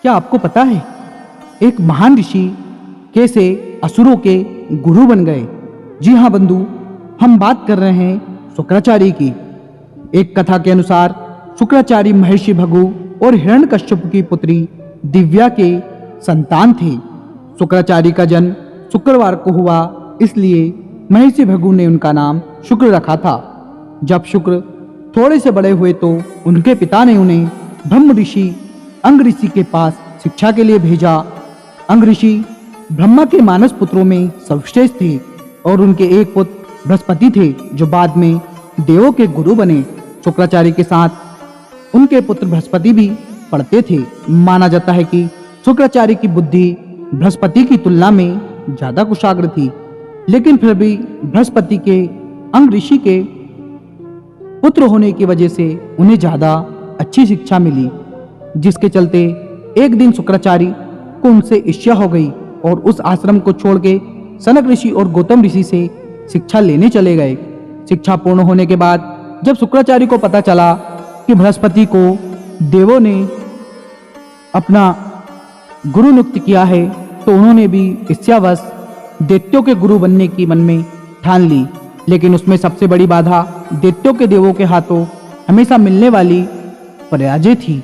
क्या आपको पता है एक महान ऋषि कैसे असुरों के गुरु बन गए? जी हाँ बंधु, हम बात कर रहे हैं शुक्राचार्य की। एक कथा के अनुसार शुक्राचार्य महर्षि भृगु और हिरण्यकश्यप की पुत्री दिव्या के संतान थे। शुक्राचार्य का जन्म शुक्रवार को हुआ, इसलिए महर्षि भृगु ने उनका नाम शुक्र रखा था। जब शुक्र थोड़े से बड़े हुए तो उनके पिता ने उन्हें ब्रह्म ऋषि अंग ऋषि के पास शिक्षा के लिए भेजा। अंग ऋषि ब्रह्मा के मानस पुत्रों में सर्वश्रेष्ठ थे और उनके एक पुत्र बृहस्पति थे जो बाद में देवों के गुरु बने। शुक्राचार्य के साथ उनके पुत्र बृहस्पति भी पढ़ते थे। माना जाता है कि शुक्राचार्य की बुद्धि बृहस्पति की तुलना में ज्यादा कुशाग्र थी, लेकिन फिर भी बृहस्पति के अंग ऋषि के पुत्र होने की वजह से उन्हें ज्यादा अच्छी शिक्षा मिली, जिसके चलते एक दिन शुक्राचार्य को उनसे ईर्ष्या हो गई और उस आश्रम को छोड़ के सनक ऋषि और गौतम ऋषि से शिक्षा लेने चले गए। शिक्षा पूर्ण होने के बाद जब शुक्राचार्य को पता चला कि बृहस्पति को देवों ने अपना गुरु नियुक्त किया है, तो उन्होंने भी ईर्ष्यावश दैत्यों के गुरु बनने की मन में ठान ली। लेकिन उसमें सबसे बड़ी बाधा दैत्यों के देवों के हाथों हमेशा मिलने वाली पराजय थी,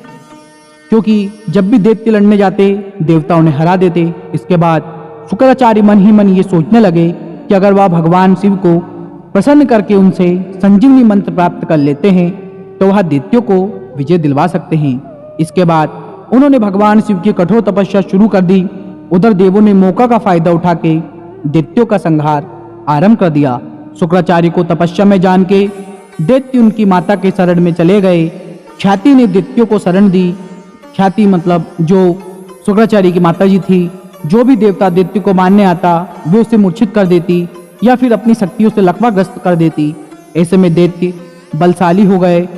क्योंकि जब भी दैत्य लड़ने जाते देवता उन्हें हरा देते। इसके बाद शुक्राचार्य मन ही मन ये सोचने लगे कि अगर वह भगवान शिव को प्रसन्न करके उनसे संजीवनी मंत्र प्राप्त कर लेते हैं तो वह दैत्यों को विजय दिलवा सकते हैं। इसके बाद उन्होंने भगवान शिव की कठोर तपस्या शुरू कर दी। उधर देवों ने मौका का फायदा उठा के दैत्यों का संहार आरंभ कर दिया। शुक्राचार्य को तपस्या में जान के दैत्य उनकी माता के शरण में चले गए। ख्याति ने दैत्यों को शरण दी। ख्याति मतलब जो शुक्राचार्य की माता जी थी, जो भी देवता दैत्य को मारने आता वे उसे मूर्छित कर देती या फिर अपनी शक्तियों से लकवाग्रस्त कर देती। ऐसे में दैत्य बलशाली हो गए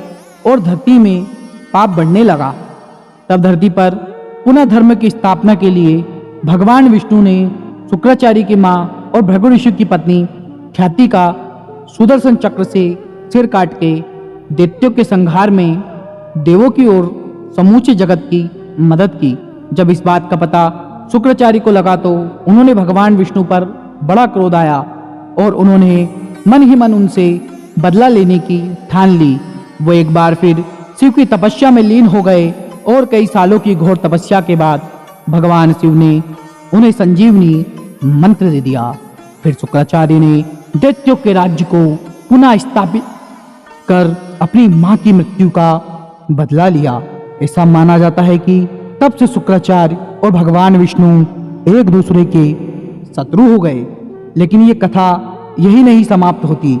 और धरती में पाप बढ़ने लगा। तब धरती पर पुनः धर्म की स्थापना के लिए भगवान विष्णु ने शुक्राचार्य की मां और भृगु ऋषि की पत्नी ख्याति का सुदर्शन चक्र से सिर काट के दैत्यों के संहार में देवों की ओर समूचे जगत की मदद की। जब इस बात का पता शुक्राचार्य को लगा तो उन्होंने भगवान विष्णु पर बड़ा क्रोध आया और उन्होंने मन ही मन उनसे बदला लेने की ठान ली। वो एक बार फिर शिव की तपस्या में लीन हो गए और कई सालों की घोर तपस्या के बाद भगवान शिव ने उन्हें संजीवनी मंत्र दे दिया। फिर शुक्राचार्य ने दैत्यों के राज्य को पुनः स्थापित कर अपनी मां की मृत्यु का बदला लिया। ऐसा माना जाता है कि तब से शुक्राचार्य और भगवान विष्णु एक दूसरे के शत्रु हो गए। लेकिन ये कथा यही नहीं समाप्त होती।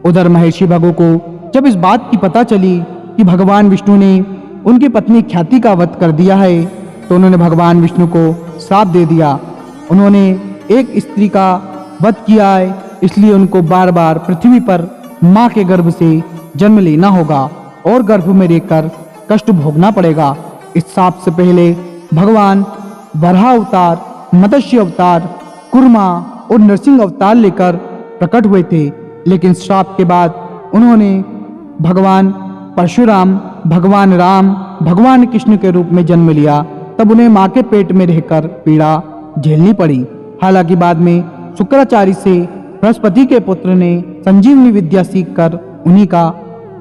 उधर महर्षि भृगु को जब इस बात की पता चली कि भगवान विष्णु ने उनकी पत्नी ख्याति का वध कर दिया है, तो उन्होंने भगवान विष्णु को श्राप दे दिया। उन्होंने एक स्त्री का वध किया है, इसलिए उनको बार बार पृथ्वी पर मां के गर्भ से जन्म लेना होगा और गर्भ में रहकर कष्ट भोगना पड़ेगा। इस श्राप से पहले भगवान वराह अवतार, मत्स्य अवतार, कुर्मा और नरसिंह अवतार लेकर प्रकट हुए थे। लेकिन श्राप के बाद उन्होंने भगवान परशुराम, भगवान राम, भगवान कृष्ण के रूप में जन्म लिया। तब उन्हें मां के पेट में रहकर पीड़ा झेलनी पड़ी। हालांकि बाद में शुक्राचार्य से बृहस्पति के पुत्र ने संजीवनी विद्या सीखकर उन्हीं का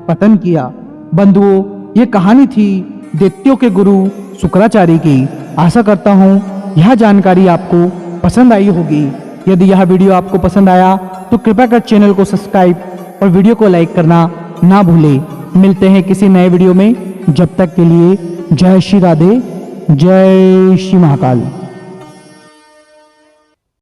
पतन किया। बंधुओं, ये कहानी थी दैत्यों के गुरु शुक्राचार्य की। आशा करता हूँ यह जानकारी आपको पसंद आई होगी। यदि यह वीडियो आपको पसंद आया तो कृपया कर चैनल को सब्सक्राइब और वीडियो को लाइक करना ना भूलें। मिलते हैं किसी नए वीडियो में। जब तक के लिए जय श्री राधे, जय श्री महाकाल।